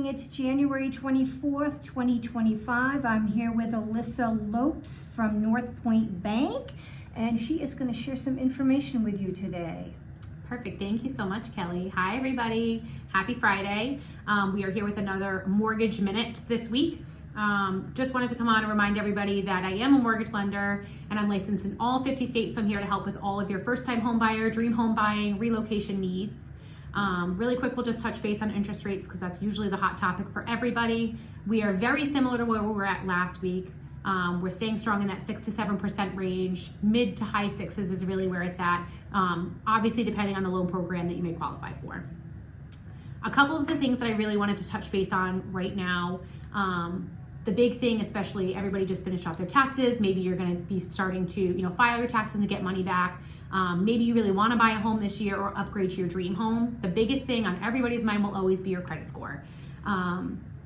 morning. It's January 24th, 2025. I'm here with Alyssa Lopes from Northpointe Bank, and she is going to share some information with you today. Perfect. Thank you so much, Kelly. Hi, everybody. Happy Friday. We are here with another Mortgage Minute this week. Just wanted to come on and remind everybody that I am a mortgage lender and I'm licensed in all 50 states. So I'm here to help with all of your first-time home buyer, dream home buying, relocation needs. Really quick, we'll just touch base on interest rates because that's usually the hot topic for everybody. We are very similar to where we were at last week. We're staying strong in that 6 to 7% range. Mid to high sixes is really where it's at, obviously depending on the loan program that you may qualify for. A couple of the things that I really wanted to touch base on right now. The big thing, especially everybody just finished off their taxes. Maybe you're going to be starting to, file your taxes and get money back. Maybe you really want to buy a home this year or upgrade to your dream home. The biggest thing on everybody's mind will always be your credit score.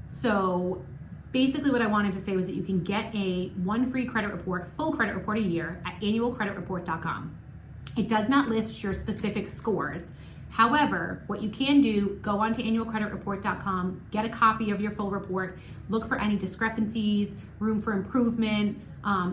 So basically what I wanted to say was that you can get one free credit report, full credit report a year at annualcreditreport.com. It does not list your specific scores. However, what you can do, go onto annualcreditreport.com, get a copy of your full report, look for any discrepancies, room for improvement,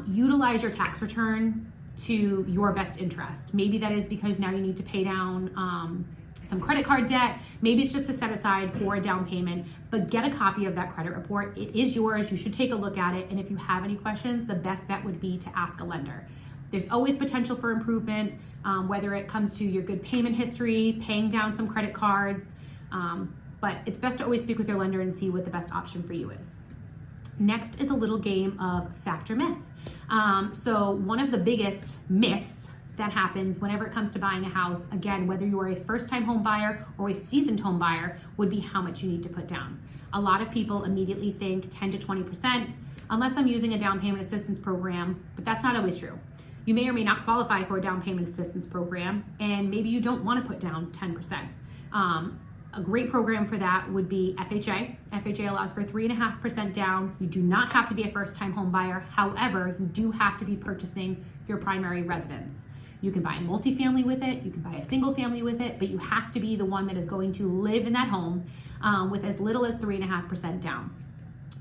utilize your tax return to your best interest. Maybe that is because now you need to pay down some credit card debt. Maybe it's just to set aside for a down payment, but get a copy of that credit report. It is yours. You should take a look at it. And if you have any questions, the best bet would be to ask a lender. There's always potential for improvement, whether it comes to your good payment history, paying down some credit cards, but it's best to always speak with your lender and see what the best option for you is. Next is a little game of fact or myth. So one of the biggest myths that happens whenever it comes to buying a house, again, whether you are a first-time home buyer or a seasoned home buyer, would be how much you need to put down. A lot of people immediately think 10 to 20%, unless I'm using a down payment assistance program, but that's not always true. You may or may not qualify for a down payment assistance program, and maybe you don't want to put down 10%. A great program for that would be FHA. FHA allows for 3.5% down. You do not have to be a first-time home buyer. However, you do have to be purchasing your primary residence. You can buy a multifamily with it, you can buy a single family with it, but you have to be the one that is going to live in that home with as little as 3.5% down.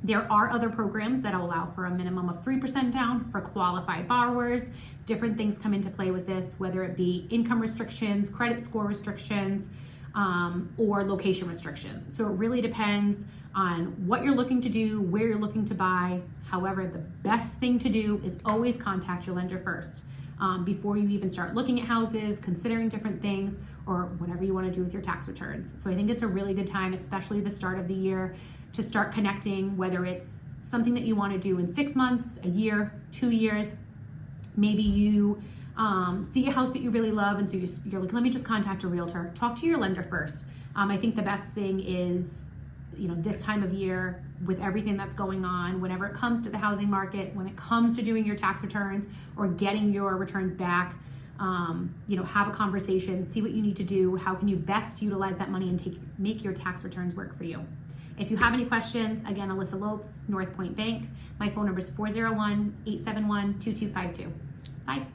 There are other programs that allow for a minimum of 3% down for qualified borrowers. Different things come into play with this, whether it be income restrictions, credit score restrictions, or location restrictions. So it really depends on what you're looking to do, where you're looking to buy. However, the best thing to do is always contact your lender first before you even start looking at houses, considering different things, or whatever you want to do with your tax returns. So I think it's a really good time, especially the start of the year, to start connecting, whether it's something that you want to do in 6 months, a year, 2 years. Maybe you see a house that you really love, and so you're like, let me just contact a realtor. Talk to your lender first. I think the best thing is, this time of year with everything that's going on, whenever it comes to the housing market, when it comes to doing your tax returns or getting your returns back, have a conversation, see what you need to do, how can you best utilize that money and make your tax returns work for you. If you have any questions, again, Alyssa Lopes, Northpointe Bank. My phone number is 401-871-2252. Bye.